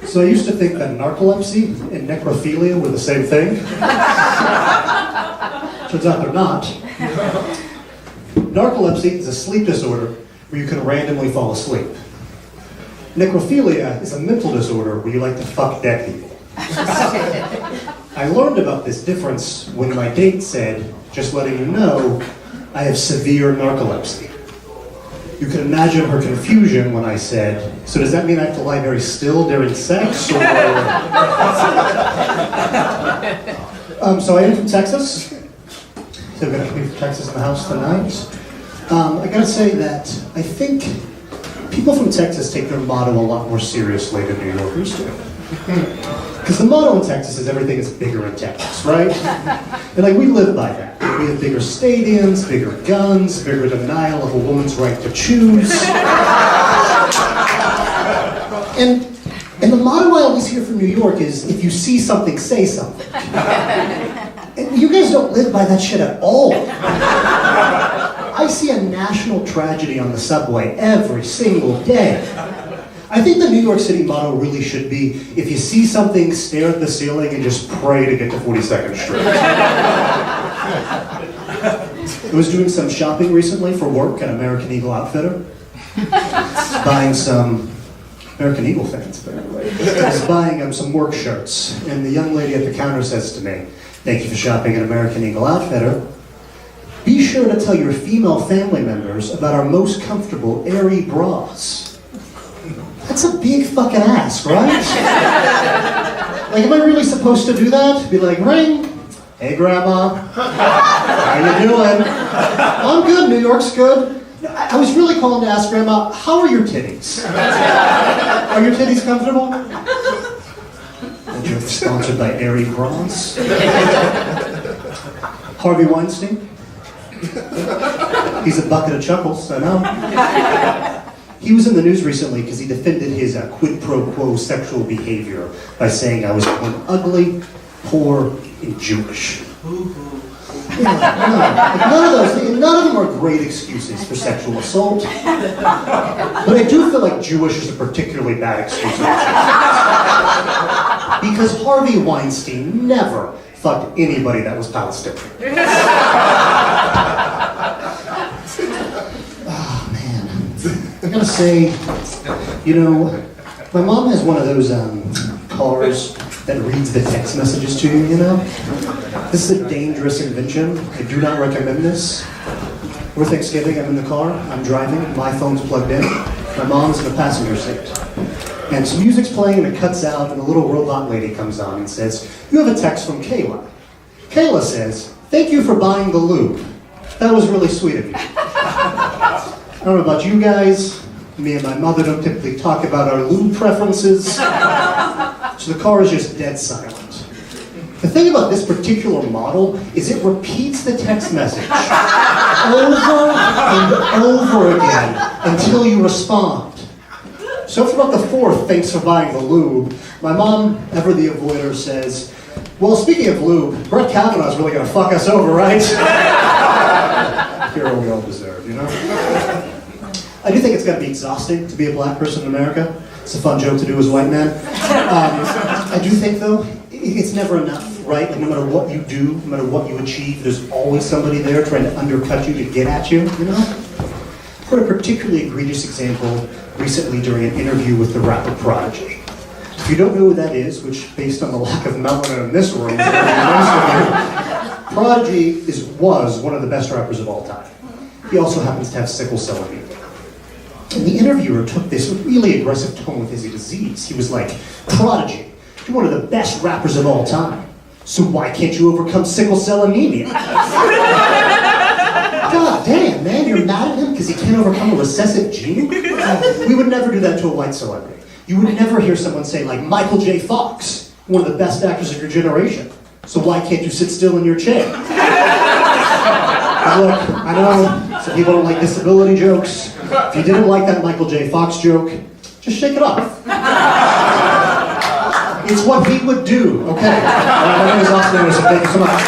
So I used to think that narcolepsy and necrophilia were the same thing. Turns out they're not. Narcolepsy is a sleep disorder where you can randomly fall asleep. Necrophilia is a mental disorder where you like to fuck dead people. I learned about this difference when my date said, just letting you know, I have severe narcolepsy. You can imagine her confusion when I said, so does that mean I have to lie very still during sex? Or... so I am from Texas. So we're going to be from Texas in the house tonight. I gotta say that I think people from Texas take their motto a lot more seriously than New Yorkers do. Because the motto in Texas is everything is bigger in Texas, right? And like, we live by that. We have bigger stadiums, bigger guns, bigger denial of a woman's right to choose. And the motto I always hear from New York is, if you see something, say something. And you guys don't live by that shit at all. I see a national tragedy on the subway every single day. I think the New York City motto really should be, if you see something, stare at the ceiling and just pray to get to 42nd Street. I was doing some shopping recently for work at American Eagle Outfitter. Buying some American Eagle fans, apparently. I was buying some work shirts, and the young lady at the counter says to me, "Thank you for shopping at American Eagle Outfitter. Be sure to tell your female family members about our most comfortable airy bras." That's a big fucking ass, right? Like, am I really supposed to do that? Be like, ring. Hey, Grandma. How you doing? I'm good. New York's good. I was really calling to ask Grandma, how are your titties? Are your titties comfortable? And you're sponsored by airy bras. Harvey Weinstein. He's a bucket of chuckles, I know. He was in the news recently because he defended his quid pro quo sexual behavior by saying I was ugly, poor, and Jewish. None of them are great excuses for sexual assault. But I do feel like Jewish is a particularly bad excuse. Because Harvey Weinstein never fucked anybody that was Palestinian. I gotta say, you know, my mom has one of those cars that reads the text messages to you, you know? This is a dangerous invention. I do not recommend this. We're Thanksgiving, I'm in the car, I'm driving, my phone's plugged in, my mom's in the passenger seat. And some music's playing and it cuts out and a little robot lady comes on and says, "You have a text from Kayla." Kayla says, "Thank you for buying the lube. That was really sweet of you." I don't know about you guys, me and my mother don't typically talk about our lube preferences, so the car is just dead silent. The thing about this particular model is it repeats the text message over and over again until you respond. So for about the fourth, "Thanks for buying the lube," my mom, ever the avoider, says, "Well, speaking of lube, Brett Kavanaugh's really gonna fuck us over, right?" Hero we all deserve, you know? I do think it's gotta be exhausting to be a black person in America. It's a fun joke to do as a white man. I do think, though, it's never enough, right? Like, no matter what you do, no matter what you achieve, there's always somebody there trying to undercut you to get at you, you know? I heard a particularly egregious example recently during an interview with the rapper Prodigy. If you don't know who that is, which based on the lack of melanin in this room, Prodigy was one of the best rappers of all time. He also happens to have sickle cell anemia. And the interviewer took this really aggressive tone with his disease. He was like, "Prodigy, you're one of the best rappers of all time. So why can't you overcome sickle cell anemia?" God damn, man, you're mad at him because he can't overcome a recessive gene? We would never do that to a white celebrity. You would never hear someone say, like, "Michael J. Fox, one of the best actors of your generation. So why can't you sit still in your chair?" Look, I know some people don't like disability jokes. If you didn't like that Michael J. Fox joke, just shake it off. It's what he would do, okay? My name is Austin Anderson, thank you so much.